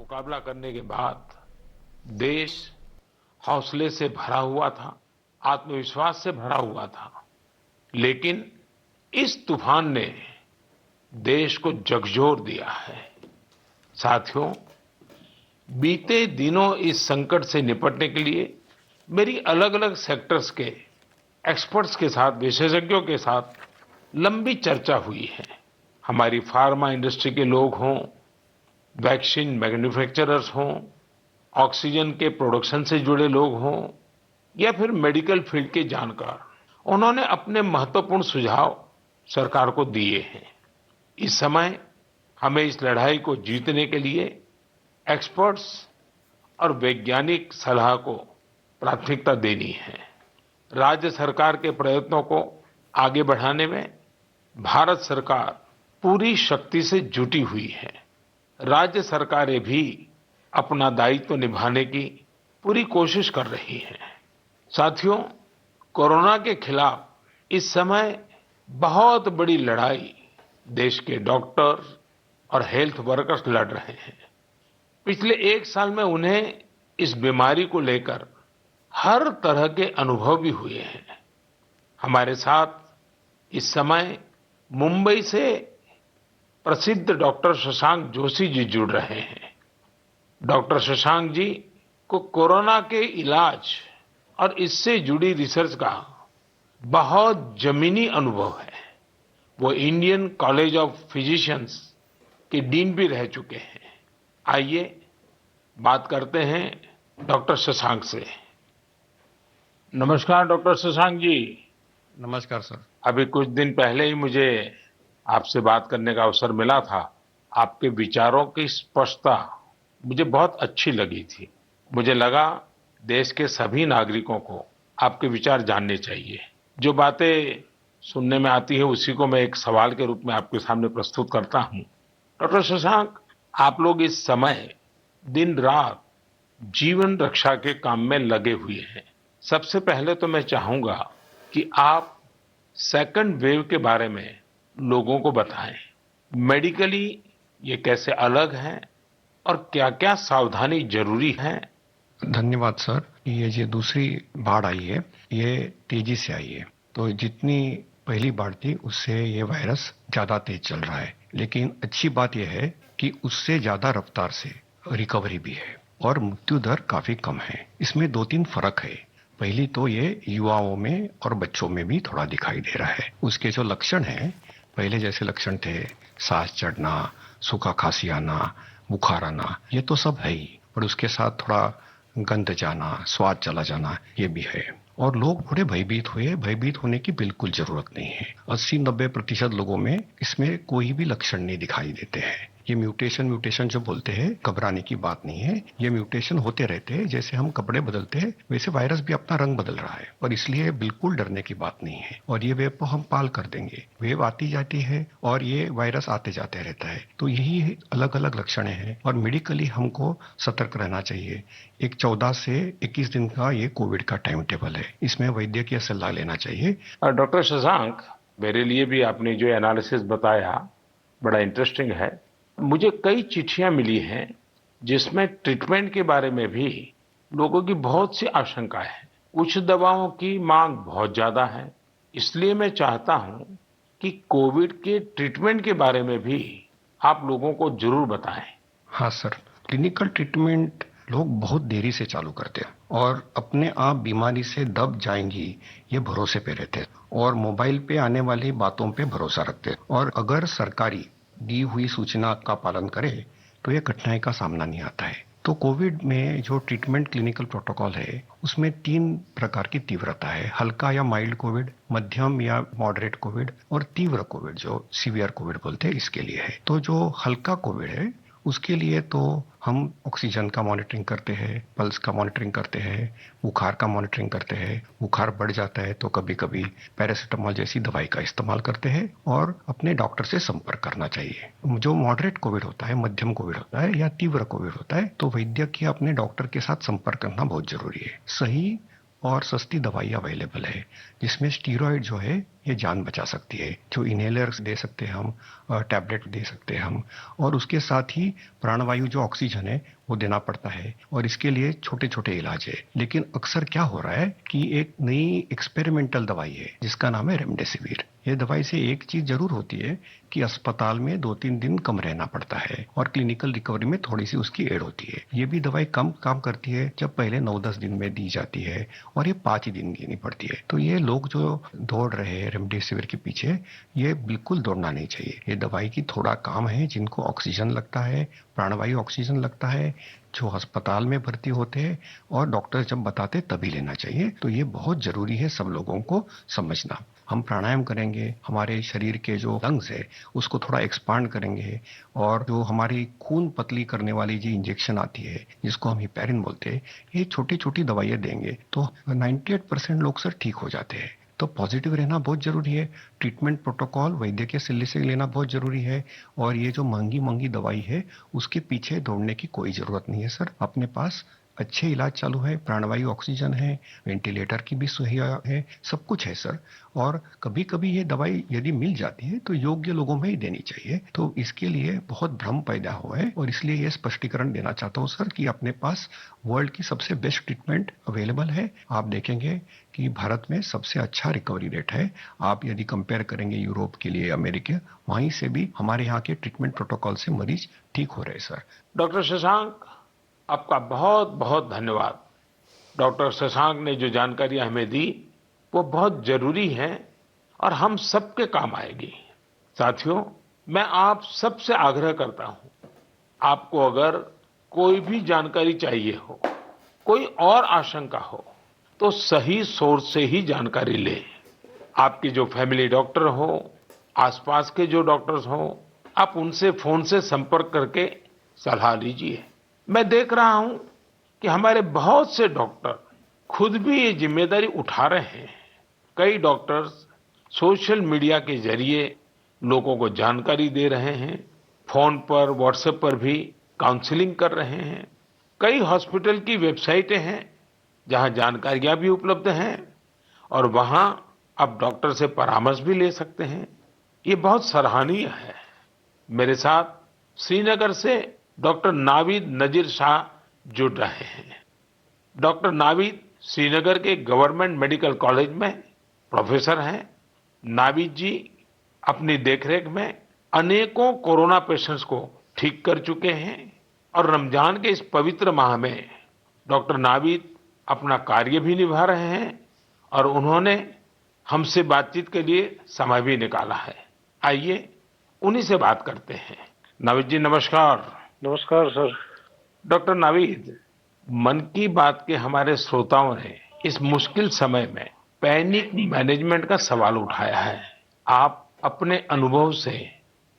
मुकाबला करने के बाद देश हौसले से भरा हुआ था, आत्मविश्वास से भरा हुआ था। लेकिन इस तूफान ने देश को झकझोर दिया है। साथियों, बीते दिनों इस संकट से निपटने के लिए मेरी अलग-अलग सेक्टर्स के एक्सपर्ट्स के साथ, विशेषज्ञों के साथ लंबी चर्चा हुई है। हमारी फार्मा इंडस्ट्री के लोग हों, वैक्सीन मैन्युफैक्चरर्स हों, ऑक्सीजन के प्रोडक्शन से जुड़े लोग हों या फिर मेडिकल फील्ड के जानकार, उन्होंने अपने महत्वपूर्ण सुझाव सरकार को दिए हैं। इस समय हमें इस लड़ाई को जीतने के लिए एक्सपर्ट्स और वैज्ञानिक सलाह को प्राथमिकता देनी है। राज्य सरकार के प्रयत्नों को आगे बढ़ाने में भारत सरकार पूरी शक्ति से जुटी हुई है। राज्य सरकारें भी अपना दायित्व निभाने की पूरी कोशिश कर रही हैं। साथियों, कोरोना के खिलाफ इस समय बहुत बड़ी लड़ाई देश के डॉक्टर और हेल्थ वर्कर्स लड़ रहे हैं। पिछले 1 साल में उन्हें इस बीमारी को लेकर हर तरह के अनुभव भी हुए हैं। हमारे साथ इस समय मुंबई से प्रसिद्ध डॉक्टर शशांक जोशी जी जुड़ रहे हैं। डॉक्टर शशांक जी को कोरोना के इलाज और इससे जुड़ी रिसर्च का बहुत जमीनी अनुभव है। वो इंडियन कॉलेज ऑफ फिजिशियंस के डीन भी रह चुके हैं। आइए बात करते हैं डॉक्टर शशांक से। नमस्कार डॉक्टर शशांक जी। नमस्कार सर। अभी कुछ दिन पहले ही मुझे आपसे बात करने का अवसर मिला था। आपके विचारों की स्पष्टता मुझे बहुत अच्छी लगी थी। मुझे लगा देश के सभी नागरिकों को आपके विचार जानने चाहिए। जो बातें सुनने में आती है उसी को मैं एक सवाल के रूप में आपके सामने प्रस्तुत करता हूं। डॉक्टर शशांक, आप लोग इस समय दिन रात जीवन रक्षा के काम में लगे हुए हैं। सबसे पहले तो मैं चाहूंगा कि आप सेकंड वेव के बारे में लोगों को बताएं। मेडिकली ये कैसे अलग है और क्या-क्या सावधानी जरूरी है। धन्यवाद सर। ये जो दूसरी बाढ़ आई है ये तेजी से आई है। तो जितनी पहली बाढ़ थी उससे ये वायरस ज्यादा तेज चल रहा है। लेकिन अच्छी बात यह है कि उससे ज्यादा रफ्तार से रिकवरी भी है और मृत्यु दर काफी कम है। इसमें 2-3 फर्क है। पहली तो ये युवाओं में और बच्चों में भी थोड़ा दिखाई दे रहा है। उसके जो लक्षण हैं, पहले जैसे लक्षण थे, सांस चढ़ना, सूखा खांसी आना, बुखार आना, ये तो सब है ही। और उसके साथ थोड़ा गंध जाना, स्वाद चला जाना, ये भी है। और लोग थोड़े भयभीत हुए। भयभीत होने की बिल्कुल जरूरत नहीं है। 80-90% लोगों में इसमें कोई भी लक्षण नहीं दिखाई देते हैं। ये म्यूटेशन जो बोलते हैं, घबराने की बात नहीं है। ये म्यूटेशन होते रहते हैं। जैसे हम कपड़े बदलते हैं वैसे वायरस भी अपना रंग बदल रहा है और इसलिए बिल्कुल डरने की बात नहीं है। और ये वेव को हम पाल कर देंगे। वेव आती जाती है और ये वायरस आते जाते रहता है। तो यही अलग अलग लक्षण हैं और मेडिकली हमको सतर्क रहना चाहिए। एक 14 से 21 दिन का ये कोविड का टाइम टेबल है। इसमें वैद्यकीय सलाह लेना चाहिए। डॉक्टर शशांक, मेरे लिए भी आपने जो एनालिसिस बताया बड़ा इंटरेस्टिंग है। मुझे कई चिट्ठियां मिली हैं जिसमें ट्रीटमेंट के बारे में भी लोगों की बहुत सी आशंका है। कुछ दवाओं की मांग बहुत ज्यादा है। इसलिए मैं चाहता हूं कि कोविड के ट्रीटमेंट के बारे में भी आप लोगों को जरूर बताएं। हाँ सर, क्लिनिकल ट्रीटमेंट लोग बहुत देरी से चालू करते हैं और अपने आप बीमारी से दब जाएंगी ये भरोसे पे रहते हैं और मोबाइल पे आने वाली बातों पे भरोसा रखते हैं। और अगर सरकारी दी हुई सूचना का पालन करे तो ये कठिनाई का सामना नहीं आता है। तो कोविड में जो ट्रीटमेंट क्लिनिकल प्रोटोकॉल है उसमें 3 प्रकार की तीव्रता है। हल्का या माइल्ड कोविड, मध्यम या मॉडरेट कोविड और तीव्र कोविड जो सीवियर कोविड बोलते हैं, इसके लिए है। तो जो हल्का कोविड है उसके लिए तो हम ऑक्सीजन का मॉनिटरिंग करते हैं, पल्स का मॉनिटरिंग करते हैं, बुखार का मॉनिटरिंग करते हैं। बुखार बढ़ जाता है तो कभी कभी पैरासीटामोल जैसी दवाई का इस्तेमाल करते हैं और अपने डॉक्टर से संपर्क करना चाहिए। जो मॉडरेट कोविड होता है, मध्यम कोविड होता है या तीव्र कोविड होता है तो वैद्यकीय अपने डॉक्टर के साथ संपर्क करना बहुत जरूरी है। सही और सस्ती दवाई अवेलेबल है जिसमें स्टीरॉयड जो है ये जान बचा सकती है। जो इनहेलर्स दे सकते हैं हम, टैबलेट दे सकते हैं हम, और उसके साथ ही प्राणवायु जो ऑक्सीजन है वो देना पड़ता है, और इसके लिए छोटे छोटे इलाज है। लेकिन अक्सर क्या हो रहा है कि एक नई एक्सपेरिमेंटल दवाई है जिसका नाम है रेमडेसिविर। ये दवाई से एक चीज जरूर होती है कि अस्पताल में 2-3 दिन कम रहना पड़ता है, और क्लिनिकल रिकवरी में थोड़ी सी उसकी एड होती है। ये भी दवाई कम काम करती है जब पहले 9-10 दिन में दी जाती है, और ये 5 ही दिन देनी पड़ती है। तो ये लोग जो दौड़ रहे हैं रेमडेसिविर के पीछे, ये बिल्कुल दौड़ना नहीं चाहिए। ये दवाई की थोड़ा काम है, जिनको ऑक्सीजन लगता है, प्राणवायु ऑक्सीजन लगता है, जो अस्पताल में भर्ती होते हैं, और डॉक्टर जब बताते तभी लेना चाहिए। तो ये बहुत जरूरी है सब लोगों को समझना। हम प्राणायाम करेंगे, हमारे शरीर के जो लंग्स है उसको थोड़ा एक्सपांड करेंगे, और जो हमारी खून पतली करने वाली जो इंजेक्शन आती है जिसको हम हिपैरिन बोलते हैं, ये छोटी छोटी दवाइयाँ देंगे तो 98% लोग सर ठीक हो जाते हैं। तो पॉजिटिव रहना बहुत जरूरी है। ट्रीटमेंट प्रोटोकॉल वैद्य के सलाह से लेना बहुत जरूरी है, और ये जो महंगी महंगी दवाई है उसके पीछे दौड़ने की कोई जरूरत नहीं है सर। अपने पास अच्छे इलाज चालू है, प्राणवायु ऑक्सीजन है, वेंटिलेटर की भी सुविधा है, सब कुछ है सर। और कभी कभी ये दवाई यदि मिल जाती है तो योग्य लोगों में ही देनी चाहिए। तो इसके लिए बहुत भ्रम पैदा हुआ है, और इसलिए ये स्पष्टीकरण देना चाहता हूँ सर कि अपने पास वर्ल्ड की सबसे बेस्ट ट्रीटमेंट अवेलेबल है। आप देखेंगे कि भारत में सबसे अच्छा रिकवरी रेट है। आप यदि कंपेयर करेंगे यूरोप के लिए, अमेरिका, वहीं से भी हमारे यहाँ के ट्रीटमेंट प्रोटोकॉल से मरीज ठीक हो रहे हैं सर। डॉक्टर शशांक, आपका बहुत बहुत धन्यवाद। डॉक्टर शशांक ने जो जानकारियां हमें दी वो बहुत जरूरी है और हम सबके काम आएगी। साथियों, मैं आप सबसे आग्रह करता हूं, आपको अगर कोई भी जानकारी चाहिए हो, कोई और आशंका हो, तो सही सोर्स से ही जानकारी लें। आपके जो फैमिली डॉक्टर हो, आसपास के जो डॉक्टर्स हो, आप उनसे फोन से संपर्क करके सलाह लीजिए। मैं देख रहा हूं कि हमारे बहुत से डॉक्टर खुद भी ये जिम्मेदारी उठा रहे हैं। कई डॉक्टर्स सोशल मीडिया के जरिए लोगों को जानकारी दे रहे हैं, फोन पर, व्हाट्सएप पर भी काउंसलिंग कर रहे हैं। कई हॉस्पिटल की वेबसाइटें हैं जहां जानकारियां भी उपलब्ध हैं, और वहां आप डॉक्टर से परामर्श भी ले सकते हैं। ये बहुत सराहनीय है। मेरे साथ श्रीनगर से डॉक्टर नावीद नजीर शाह जुड़ रहे हैं। डॉक्टर नावीद श्रीनगर के गवर्नमेंट मेडिकल कॉलेज में प्रोफेसर हैं। नावीद जी अपनी देखरेख में अनेकों कोरोना पेशेंट्स को ठीक कर चुके हैं, और रमजान के इस पवित्र माह में डॉक्टर नावीद अपना कार्य भी निभा रहे हैं, और उन्होंने हमसे बातचीत के लिए समय भी निकाला है। आइए उन्हीं से बात करते हैं। नावीद जी, नमस्कार। नमस्कार सर। डॉक्टर नावीद, मन की बात के हमारे श्रोताओं ने इस मुश्किल समय में पैनिक मैनेजमेंट का सवाल उठाया है। आप अपने अनुभव से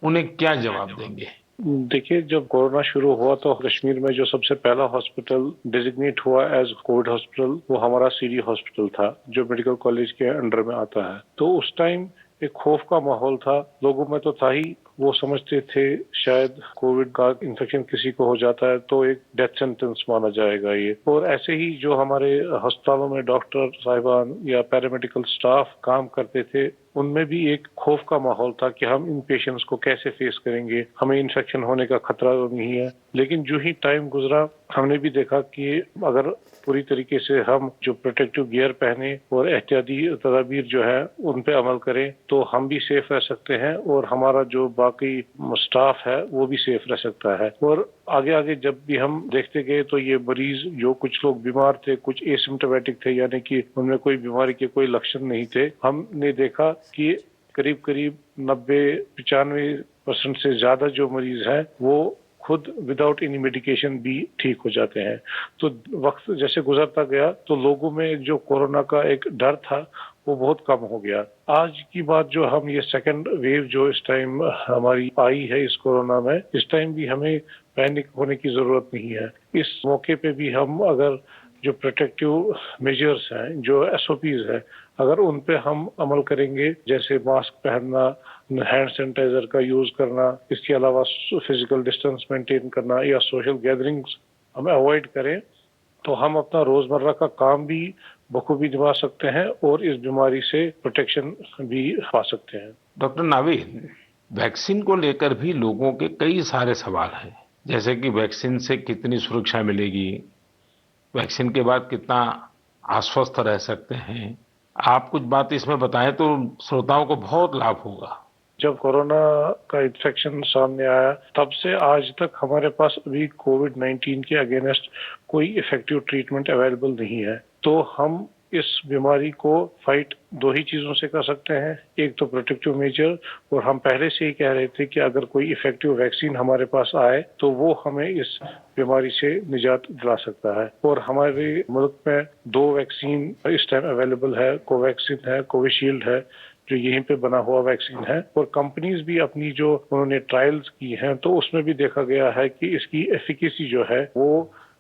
उन्हें क्या जवाब देंगे? देखिए, जब कोरोना शुरू हुआ तो कश्मीर में जो सबसे पहला हॉस्पिटल डिजिग्नेट हुआ एज कोविड हॉस्पिटल वो हमारा सीडी हॉस्पिटल था, जो मेडिकल कॉलेज के अंडर में आता है। तो उस टाइम एक खौफ का माहौल था, लोगों में तो था ही। वो समझते थे शायद कोविड का इन्फेक्शन किसी को हो जाता है तो एक डेथ सेंटेंस माना जाएगा ये। और ऐसे ही जो हमारे अस्पतालों में डॉक्टर साहिबान या पैरामेडिकल स्टाफ काम करते थे, उनमें भी एक खौफ का माहौल था कि हम इन पेशेंट्स को कैसे फेस करेंगे, हमें इन्फेक्शन होने का खतरा तो नहीं है। लेकिन जो ही टाइम गुजरा, हमने भी देखा कि अगर पूरी तरीके से हम जो प्रोटेक्टिव गियर पहने और एहतियाती तदाबीर जो है उन पे अमल करें तो हम भी सेफ रह सकते हैं, और हमारा जो बाकी स्टाफ है वो भी सेफ रह सकता है। और आगे आगे जब भी हम देखते गए तो ये मरीज, जो कुछ लोग बीमार थे, कुछ एसिम्प्टोमेटिक थे, यानी कि उनमें कोई बीमारी के कोई लक्षण नहीं थे, हमने देखा कि करीब करीब 90-95% से ज्यादा जो मरीज है वो खुद विदाउट एनी मेडिकेशन भी ठीक हो जाते हैं। तो वक्त जैसे गुजरता गया तो लोगों में जो कोरोना का एक डर था वो बहुत कम हो गया। आज की बात जो हम ये सेकंड वेव जो इस टाइम हमारी आई है इस कोरोना में, इस टाइम भी हमें पैनिक होने की जरूरत नहीं है। इस मौके पे भी हम अगर जो प्रोटेक्टिव मेजर्स हैं, जो एसओपीज है, अगर उन पे हम अमल करेंगे, जैसे मास्क पहनना, हैंड सैनिटाइजर का यूज करना, इसके अलावा फिजिकल डिस्टेंस मेंटेन करना या सोशल गैदरिंग्स हम अवॉइड करें, तो हम अपना रोजमर्रा का काम भी बखूबी निभा सकते हैं और इस बीमारी से प्रोटेक्शन भी पा सकते हैं। डॉक्टर नावीद, वैक्सीन को लेकर भी लोगों के कई सारे सवाल हैं, जैसे कि वैक्सीन से कितनी सुरक्षा मिलेगी, वैक्सीन के बाद कितना आश्वस्त रह सकते हैं। आप कुछ बात इसमें बताएं तो श्रोताओं को बहुत लाभ होगा। जब कोरोना का इन्फेक्शन सामने आया तब से आज तक हमारे पास अभी कोविड-19 के अगेंस्ट कोई इफेक्टिव ट्रीटमेंट अवेलेबल नहीं है। तो हम इस बीमारी को फाइट दो ही चीजों से कर सकते हैं, एक तो प्रोटेक्टिव मेजर, और हम पहले से ही कह रहे थे कि अगर कोई इफेक्टिव वैक्सीन हमारे पास आए तो वो हमें इस बीमारी से निजात दिला सकता है। और हमारे मुल्क में 2 वैक्सीन इस टाइम अवेलेबल है, कोवैक्सीन है, कोविशील्ड है, जो यहीं पे बना हुआ वैक्सीन है। और कंपनीज भी अपनी जो उन्होंने ट्रायल्स की हैं तो उसमें भी देखा गया है कि इसकी एफिकेसी जो है वो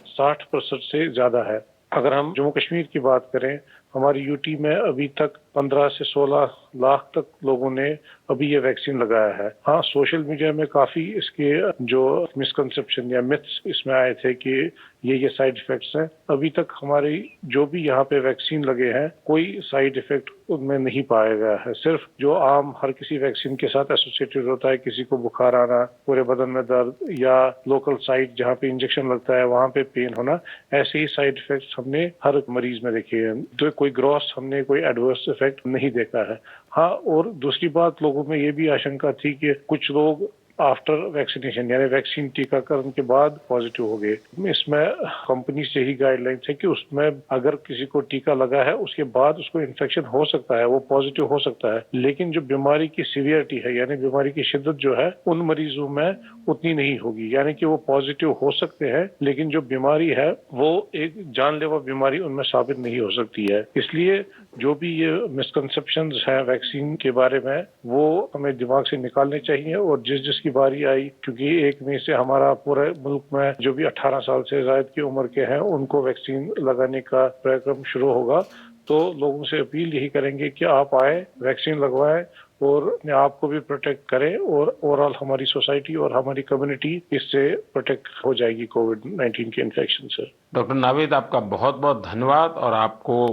60% से ज्यादा है। अगर हम जम्मू कश्मीर की बात करें, हमारी यूटी में अभी तक 15 से 16 लाख तक लोगों ने अभी ये वैक्सीन लगाया है। हाँ, सोशल मीडिया में काफी इसके जो मिसकंसेप्शन या मिथ्स इसमें आए थे कि ये साइड इफेक्ट्स हैं। अभी तक हमारी जो भी यहाँ पे वैक्सीन लगे हैं कोई साइड इफेक्ट उनमें नहीं पाया गया है। सिर्फ जो आम हर किसी वैक्सीन के साथ एसोसिएटेड होता है, किसी को बुखार आना, पूरे बदन में दर्द या लोकल साइट जहाँ पे इंजेक्शन लगता है वहाँ पे पेन होना, ऐसे ही साइड इफेक्ट्स हमने हर मरीज में देखे हैं। तो कोई ग्रॉस हमने कोई एडवर्स इफेक्ट नहीं देखा है। हाँ, और दूसरी बात, लोगों में ये भी आशंका थी कि कुछ लोग आफ्टर वैक्सीनेशन यानी वैक्सीन टीकाकरण के बाद पॉजिटिव हो गए। इसमें कंपनी से ही गाइडलाइन है कि उसमें अगर किसी को टीका लगा है उसके बाद उसको इन्फेक्शन हो सकता है, वो पॉजिटिव हो सकता है, लेकिन जो बीमारी की सीवियरिटी है यानी बीमारी की शिद्दत जो है उन मरीजों में उतनी नहीं होगी। यानी कि वो पॉजिटिव हो सकते हैं लेकिन जो बीमारी है वो एक जानलेवा बीमारी उनमें साबित नहीं हो सकती है। इसलिए जो भी ये मिसकंसेप्शंस हैं वैक्सीन के बारे में वो हमें दिमाग से निकालने चाहिए। और जिसकी बारी आई, क्योंकि 1 मई से हमारा पूरे मुल्क में जो भी 18 साल से ज्यादा की उम्र के हैं उनको वैक्सीन लगाने का कार्यक्रम शुरू होगा, तो लोगों से अपील यही करेंगे कि आप आए, वैक्सीन लगवाएं और अपने आप को भी प्रोटेक्ट करें और ओवरऑल हमारी सोसाइटी और हमारी कम्युनिटी इससे प्रोटेक्ट हो जाएगी कोविड-19 के इन्फेक्शन से। डॉक्टर नावीद, आपका बहुत बहुत धन्यवाद और आपको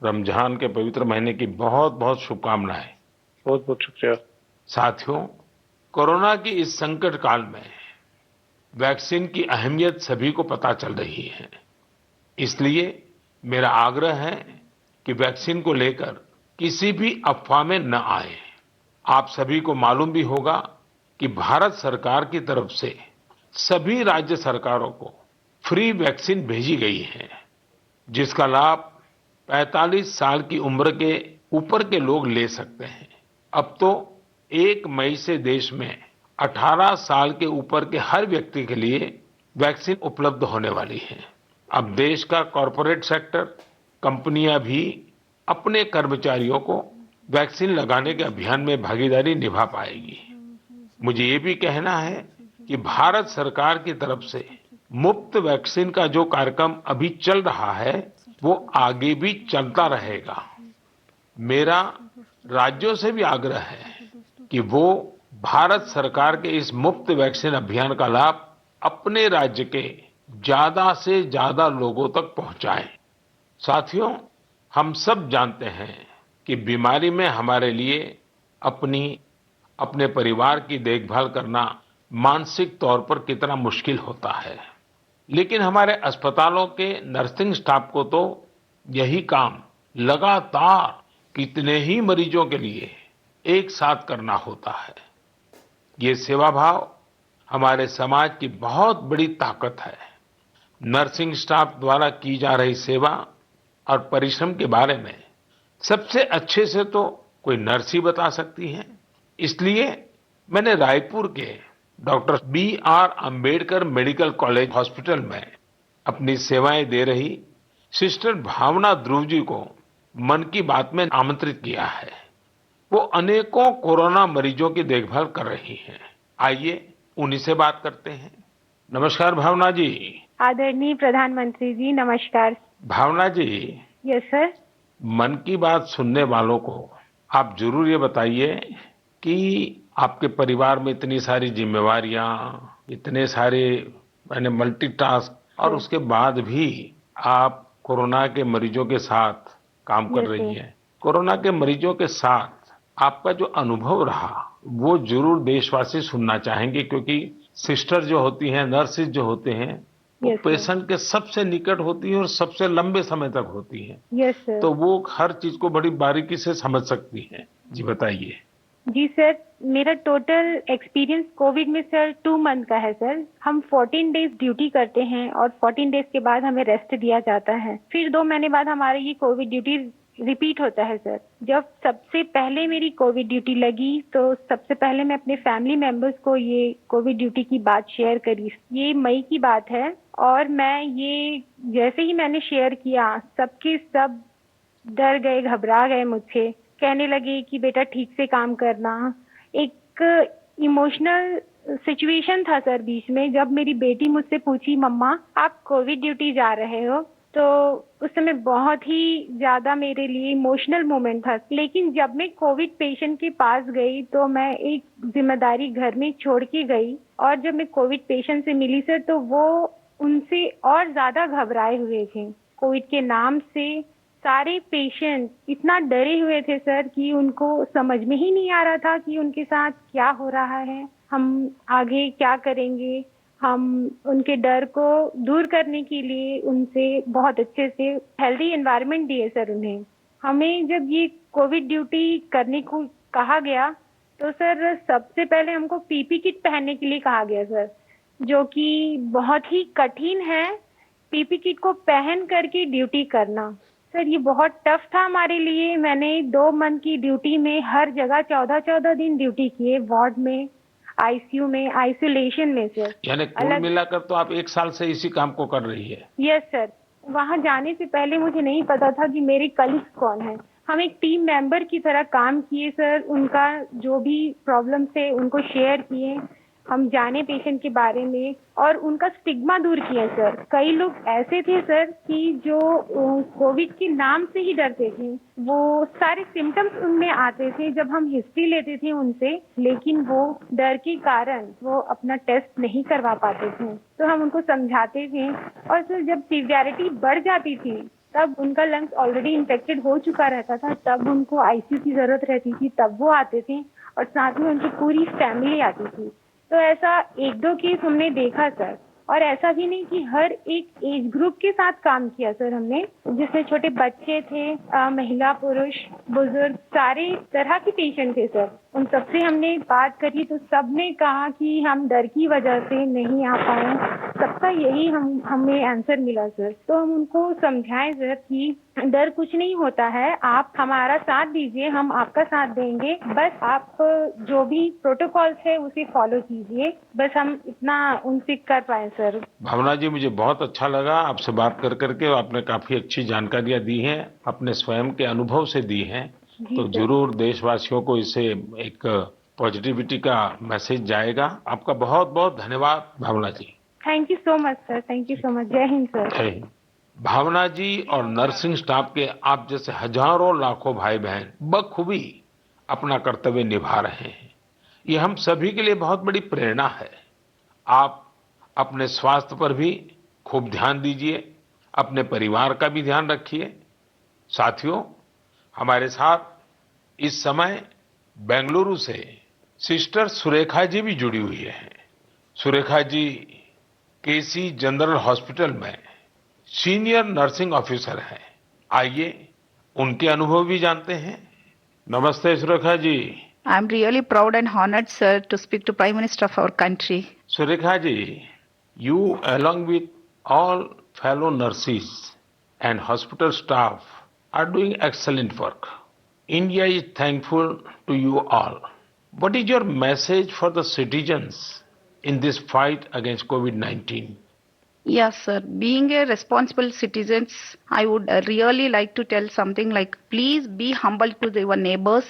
रमजान के पवित्र महीने की बहुत बहुत शुभकामनाएं। बहुत बहुत शुक्रिया। साथियों, कोरोना की इस संकट काल में वैक्सीन की अहमियत सभी को पता चल रही है। इसलिए मेरा आग्रह है कि वैक्सीन को लेकर किसी भी अफवाह में न आए। आप सभी को मालूम भी होगा कि भारत सरकार की तरफ से सभी राज्य सरकारों को फ्री वैक्सीन भेजी गई है, जिसका लाभ 45 साल की उम्र के ऊपर के लोग ले सकते हैं। अब तो 1 मई से देश में 18 साल के ऊपर के हर व्यक्ति के लिए वैक्सीन उपलब्ध होने वाली है। अब देश का कॉरपोरेट सेक्टर, कंपनियां भी अपने कर्मचारियों को वैक्सीन लगाने के अभियान में भागीदारी निभा पाएगी। मुझे ये भी कहना है कि भारत सरकार की तरफ से मुफ्त वैक्सीन का जो कार्यक्रम अभी चल रहा है वो आगे भी चलता रहेगा। मेरा राज्यों से भी आग्रह है कि वो भारत सरकार के इस मुफ्त वैक्सीन अभियान का लाभ अपने राज्य के ज्यादा से ज्यादा लोगों तक पहुंचाएं। साथियों, हम सब जानते हैं कि बीमारी में हमारे लिए अपने परिवार की देखभाल करना मानसिक तौर पर कितना मुश्किल होता है, लेकिन हमारे अस्पतालों के नर्सिंग स्टाफ को तो यही काम लगातार कितने ही मरीजों के लिए एक साथ करना होता है। ये सेवा भाव हमारे समाज की बहुत बड़ी ताकत है। नर्सिंग स्टाफ द्वारा की जा रही सेवा और परिश्रम के बारे में सबसे अच्छे से तो कोई नर्स ही बता सकती है। इसलिए मैंने रायपुर के doctor B.R. Ambedkar medical college hospital में अपनी सेवाएं दे रही सिस्टर भावना ध्रुव जी को मन की बात में आमंत्रित किया है। वो अनेकों कोरोना मरीजों की देखभाल कर रही हैं। आइए उन्हीं से बात करते हैं। नमस्कार भावना जी। आदरणीय प्रधानमंत्री जी, नमस्कार। भावना जी, यस सर। मन की बात सुनने वालों को आप जरूर ये बताइए कि आपके परिवार में इतनी सारी जिम्मेवारियां, इतने सारे मल्टीटास्क, और उसके बाद भी आप कोरोना के मरीजों के साथ काम कर Yes, रही sir. हैं। कोरोना के मरीजों के साथ आपका जो अनुभव रहा वो जरूर देशवासी सुनना चाहेंगे, क्योंकि सिस्टर जो होती हैं, नर्सेज जो होते हैं, वो Yes, sir. पेशेंट के सबसे निकट होती हैं और सबसे लंबे समय तक होती हैं। Yes, sir. तो वो हर चीज को बड़ी बारीकी से समझ सकती हैं। जी बताइए। जी सर, मेरा टोटल एक्सपीरियंस कोविड में सर 2 मंथ का है सर। हम 14 डेज ड्यूटी करते हैं और 14 डेज के बाद हमें रेस्ट दिया जाता है। फिर 2 महीने बाद हमारी ये कोविड ड्यूटी रिपीट होता है सर। जब सबसे पहले मेरी कोविड ड्यूटी लगी तो सबसे पहले मैं अपने फैमिली मेंबर्स को ये कोविड ड्यूटी की बात शेयर करी। ये मई की बात है और मैं ये जैसे ही मैंने शेयर किया, सबके सब डर गए, घबरा गए मुझसे। कहने लगे कि बेटा ठीक से काम करना। एक इमोशनल सिचुएशन था सर बीच में, जब मेरी बेटी मुझसे पूछी, मम्मा आप कोविड ड्यूटी जा रहे हो, तो उस समय बहुत ही ज्यादा मेरे लिए इमोशनल मोमेंट था। लेकिन जब मैं कोविड पेशेंट के पास गई तो मैं एक जिम्मेदारी घर में छोड़ के गई और जब मैं कोविड पेशेंट से मिली सर, तो वो उनसे और ज्यादा घबराए हुए थे। कोविड के नाम से सारे पेशेंट इतना डरे हुए थे सर कि उनको समझ में ही नहीं आ रहा था कि उनके साथ क्या हो रहा है, हम आगे क्या करेंगे। हम उनके डर को दूर करने के लिए उनसे बहुत अच्छे से हेल्दी एनवायरनमेंट दिए सर उन्हें। हमें जब ये कोविड ड्यूटी करने को कहा गया तो सर सबसे पहले हमको पीपी किट पहनने के लिए कहा गया सर, जो कि बहुत ही कठिन है। पीपी किट को पहन करके ड्यूटी करना सर, ये बहुत टफ था हमारे लिए। मैंने 2 मंथ की ड्यूटी में हर जगह 14-14 दिन ड्यूटी किए, वार्ड में, आईसीयू में, आइसोलेशन में सर। यानी कुल मिलाकर तो आप 1 साल से इसी काम को कर रही है। Yes sir. वहाँ जाने से पहले मुझे नहीं पता था कि मेरे कलीग्स कौन हैं। हम एक टीम मेंबर की तरह काम किए सर। उनका जो भी प्रॉब्लम थे उनको शेयर किए, हम जाने पेशेंट के बारे में और उनका स्टिग्मा दूर किया सर। कई लोग ऐसे थे सर कि जो कोविड के नाम से ही डरते थे। वो सारे सिम्टम्स उनमें आते थे जब हम हिस्ट्री लेते थे उनसे, लेकिन वो डर के कारण वो अपना टेस्ट नहीं करवा पाते थे। तो हम उनको समझाते थे और सर जब सीवियरिटी बढ़ जाती थी तब उनका लंग्स ऑलरेडी इन्फेक्टेड हो चुका रहता था, तब उनको आईसीयू की जरूरत रहती थी, तब वो आते थे और साथ में उनकी पूरी फैमिली आती थी। तो ऐसा 1-2 केस हमने देखा सर। और ऐसा भी नहीं कि हर एक एज ग्रुप के साथ काम किया सर हमने, जिसमें छोटे बच्चे थे, महिला, पुरुष, बुजुर्ग, सारे तरह के पेशेंट थे सर। उन सबसे हमने बात करी तो सबने कहा कि हम डर की वजह से नहीं आ पाए। सबका यही हमें आंसर मिला सर। तो हम उनको समझाएं सर कि डर कुछ नहीं होता है, आप हमारा साथ दीजिए, हम आपका साथ देंगे। बस आप जो भी प्रोटोकॉल्स है उसे फॉलो कीजिए। बस हम इतना उनसे कर पाए सर। भावना जी, मुझे बहुत अच्छा लगा आपसे बात कर करके। आपने काफी अच्छी जानकारियां दी हैं, अपने स्वयं के अनुभव से दी हैं। तो जरूर देशवासियों को इसे एक पॉजिटिविटी का मैसेज जाएगा। आपका बहुत बहुत धन्यवाद Bhavna ji. Thank you so much sir. Thank you so much. Jai Hind sir. जय हिंद। भावना जी और नर्सिंग स्टाफ के आप जैसे हजारों लाखों भाई बहन बखूबी अपना कर्तव्य निभा रहे हैं। ये हम सभी के लिए बहुत बड़ी प्रेरणा है। आप अपने स्वास्थ्य पर भी खूब ध्यान दीजिए, अपने परिवार का भी ध्यान रखिए। साथियों, हमारे साथ इस समय बेंगलुरु से सिस्टर सुरेखा जी भी जुड़ी हुई है। सुरेखा जी केसी जनरल हॉस्पिटल में सीनियर नर्सिंग ऑफिसर हैं। आइए उनके अनुभव भी जानते हैं। नमस्ते Surekha ji. I'm really proud and honored, sir, to speak to Prime Minister of our country. Surekha ji, you along with all fellow nurses and hospital staff are doing excellent work. India is thankful to you all. What is your message for the citizens in this fight against COVID-19? Yes, sir. Being a responsible citizen, I would really like to tell something like, please be humble to your neighbors.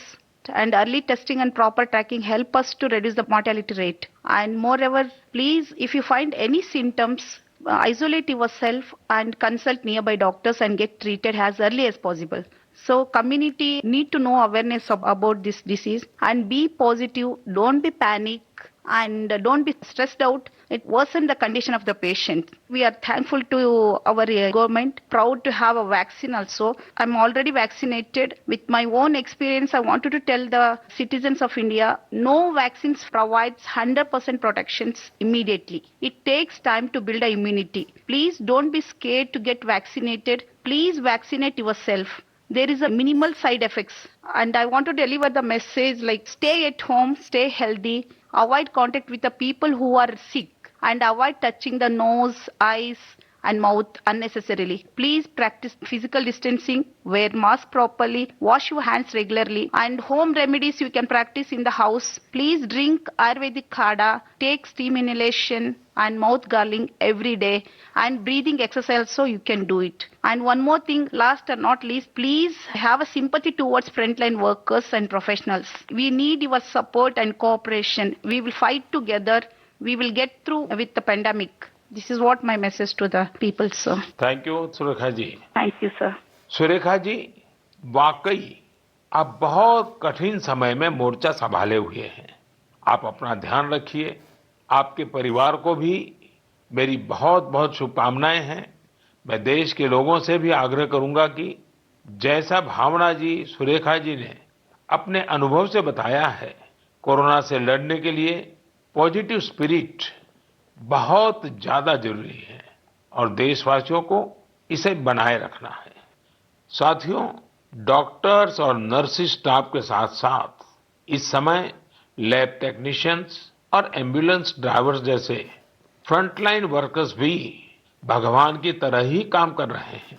And early testing and proper tracking help us to reduce the mortality rate. And moreover, please, if you find any symptoms, isolate yourself and consult nearby doctors and get treated as early as possible. So community need to know awareness about this disease and be positive. Don't be panic. and don't be stressed out. It worsened the condition of the patient. We are thankful to our government, proud to have a vaccine also. I'm already vaccinated. With my own experience, I wanted to tell the citizens of India, no vaccines provides 100% protections immediately. It takes time to build a immunity. Please don't be scared to get vaccinated. Please vaccinate yourself. There is a minimal side effects, and I want to deliver the message like stay at home, stay healthy, avoid contact with the people who are sick, and avoid touching the nose, eyes and mouth unnecessarily. Please practice physical distancing, wear mask properly, wash your hands regularly, and home remedies you can practice in the house. Please drink Ayurvedic kada, take steam inhalation and mouth gargling every day, and breathing exercise so you can do it. And one more thing, last and not least, please have a sympathy towards frontline workers and professionals. We need your support and cooperation. We will fight together. We will get through with the pandemic. This is what my message to the people, sir. Thank you Surekha ji. Thank you, sir. Surekha ji, वाकई आप बहुत कठिन समय में मोर्चा संभाले हुए हैं। आप अपना ध्यान रखिए। आपके परिवार को भी मेरी बहुत बहुत शुभकामनाएं हैं। मैं देश के लोगों से भी आग्रह करूंगा कि जैसा भावना जी, सुरेखा जी ने अपने अनुभव से बताया है, कोरोना से लड़ने के लिए पॉजिटिव स्पिरिट बहुत ज्यादा जरूरी है और देशवासियों को इसे बनाए रखना है। साथियों, डॉक्टर्स और नर्सिंग स्टाफ के साथ साथ इस समय लैब टेक्नीशियंस और एम्बुलेंस ड्राइवर्स जैसे फ्रंटलाइन वर्कर्स भी भगवान की तरह ही काम कर रहे हैं।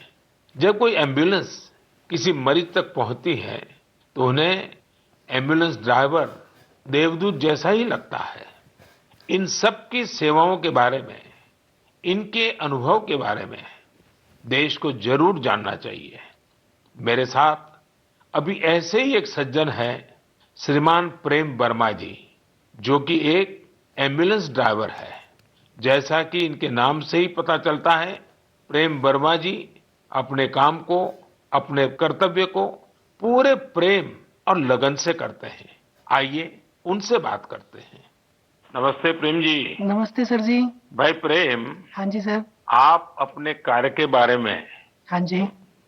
जब कोई एम्बुलेंस किसी मरीज तक पहुंचती है तो उन्हें एम्बुलेंस ड्राइवर देवदूत जैसा ही लगता है। इन सब की सेवाओं के बारे में, इनके अनुभव के बारे में देश को जरूर जानना चाहिए। मेरे साथ अभी ऐसे ही एक सज्जन हैं, श्रीमान प्रेम वर्मा जी, जो कि एक एम्बुलेंस ड्राइवर है। जैसा कि इनके नाम से ही पता चलता है, प्रेम वर्मा जी अपने काम को, अपने कर्तव्य को पूरे प्रेम और लगन से करते हैं। आइए उनसे बात करते हैं। नमस्ते प्रेम जी। नमस्ते सर जी। भाई प्रेम, हाँ जी सर। आप अपने कार्य के बारे में हाँ जी।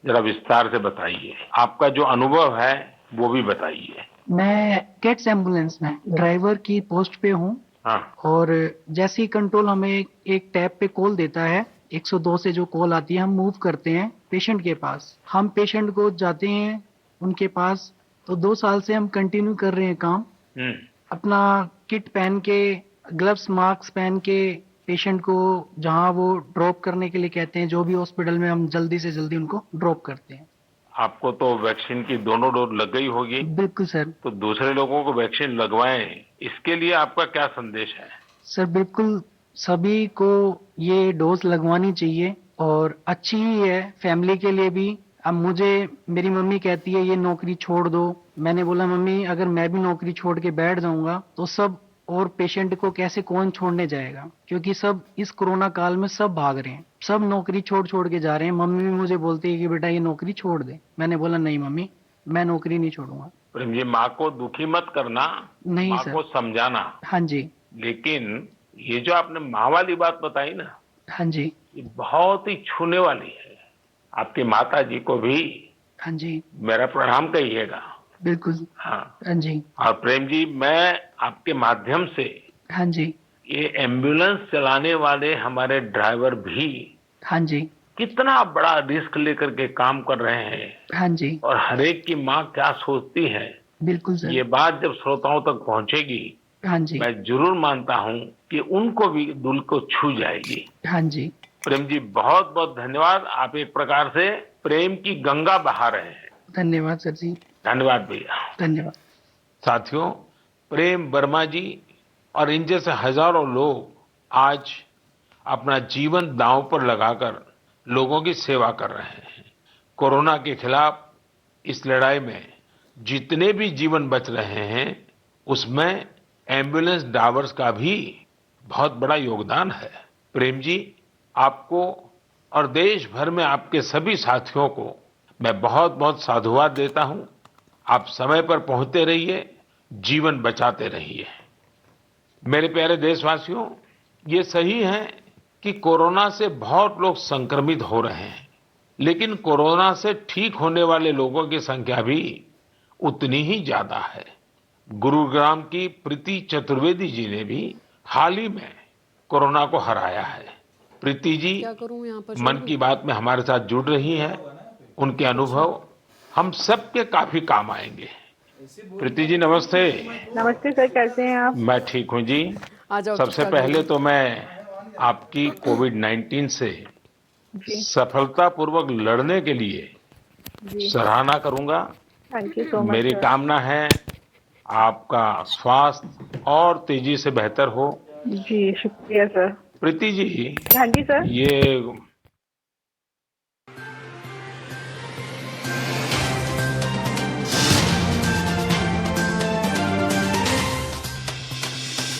जरा विस्तार से बताइए। आपका जो अनुभव है वो भी बताइए। मैं कैट्स एम्बुलेंस में ड्राइवर की पोस्ट पे हूँ। हाँ। और जैसे ही कंट्रोल हमें एक टैब पे कॉल देता है, 102 से जो कॉल आती है, हम मूव करते हैं पेशेंट के पास। हम पेशेंट को जाते हैं उनके पास। तो 2 साल से हम कंटिन्यू कर रहे हैं काम। अपना किट पहन के, ग्लव्स, मास्क पहन के पेशेंट को जहां वो ड्रॉप करने के लिए कहते हैं, जो भी हॉस्पिटल में, हम जल्दी से जल्दी उनको ड्रॉप करते हैं। आपको तो वैक्सीन की दोनों डोज लग गई होगी। बिल्कुल सर। तो दूसरे लोगों को वैक्सीन लगवाएं, इसके लिए आपका क्या संदेश है? सर बिल्कुल सभी को ये डोज लगवानी चाहिए और अच्छी ही है फैमिली के लिए भी। अब मुझे मेरी मम्मी कहती है ये नौकरी छोड़ दो। मैंने बोला मम्मी अगर मैं भी नौकरी छोड़ के बैठ जाऊंगा तो सब और पेशेंट को कैसे कौन छोड़ने जाएगा, क्योंकि सब इस कोरोना काल में सब भाग रहे हैं, सब नौकरी छोड़ के जा रहे हैं। मम्मी भी मुझे बोलती है कि बेटा ये नौकरी छोड़ दे। मैंने बोला नहीं मम्मी, मैं नौकरी नहीं छोड़ूंगा। प्रेम जी, माँ को दुखी मत करना, नहीं माँ सर। को समझाना। हाँ जी। लेकिन ये जो आपने माँ वाली बात बताई ना, हाँ जी। ये बहुत ही छूने वाली है। आपकी माता जी को भी हाँ जी मेरा प्रणाम कहिएगा। बिल्कुल। हाँ। हाँ जी। और प्रेम जी, मैं आपके माध्यम से हाँ जी। ये एम्बुलेंस चलाने वाले हमारे ड्राइवर भी हाँ जी। कितना बड़ा रिस्क लेकर के काम कर रहे हैं हाँ जी। और हर एक की माँ क्या सोचती है, बिल्कुल सर। ये बात जब श्रोताओं तक पहुंचेगी, हाँ जी। मैं जरूर मानता हूँ कि उनको भी दिल को छू जाएगी। हाँ जी। प्रेम जी, बहुत बहुत धन्यवाद। आप एक प्रकार से प्रेम की गंगा बहा रहे हैं। धन्यवाद सर जी। धन्यवाद भैया। धन्यवाद। साथियों, प्रेम वर्मा जी और इन जैसे हजारों लोग आज अपना जीवन दांव पर लगाकर लोगों की सेवा कर रहे हैं। कोरोना के खिलाफ इस लड़ाई में जितने भी जीवन बच रहे हैं, उसमें एम्बुलेंस ड्राइवर्स का भी बहुत बड़ा योगदान है। प्रेम जी, आपको और देश भर में आपके सभी साथियों को मैं बहुत बहुत साधुवाद देता हूं। आप समय पर पहुंचते रहिए, जीवन बचाते रहिए। मेरे प्यारे देशवासियों, ये सही है कि कोरोना से बहुत लोग संक्रमित हो रहे हैं, लेकिन कोरोना से ठीक होने वाले लोगों की संख्या भी उतनी ही ज्यादा है। गुरुग्राम की प्रीति चतुर्वेदी जी ने भी हाल ही में कोरोना को हराया है। प्रीति जी क्या करूं यहाँ पर मन की बात में हमारे साथ जुड़ रही हैं। उनके अनुभव हम सबके काफी काम आएंगे। प्रीति जी नमस्ते। नमस्ते सर, कैसे हैं आप? मैं ठीक हूँ जी। आ जाओ सबसे चित्ता पहले दीदी। तो मैं आपकी कोविड-19 से जी सफलतापूर्वक लड़ने के लिए जी, सराहना करूंगा। थैंक यू सो मच मेरी सर। कामना है आपका स्वास्थ्य और तेजी से बेहतर हो। जी शुक्रिया सर। प्रीति जी, हाँ जी सर। ये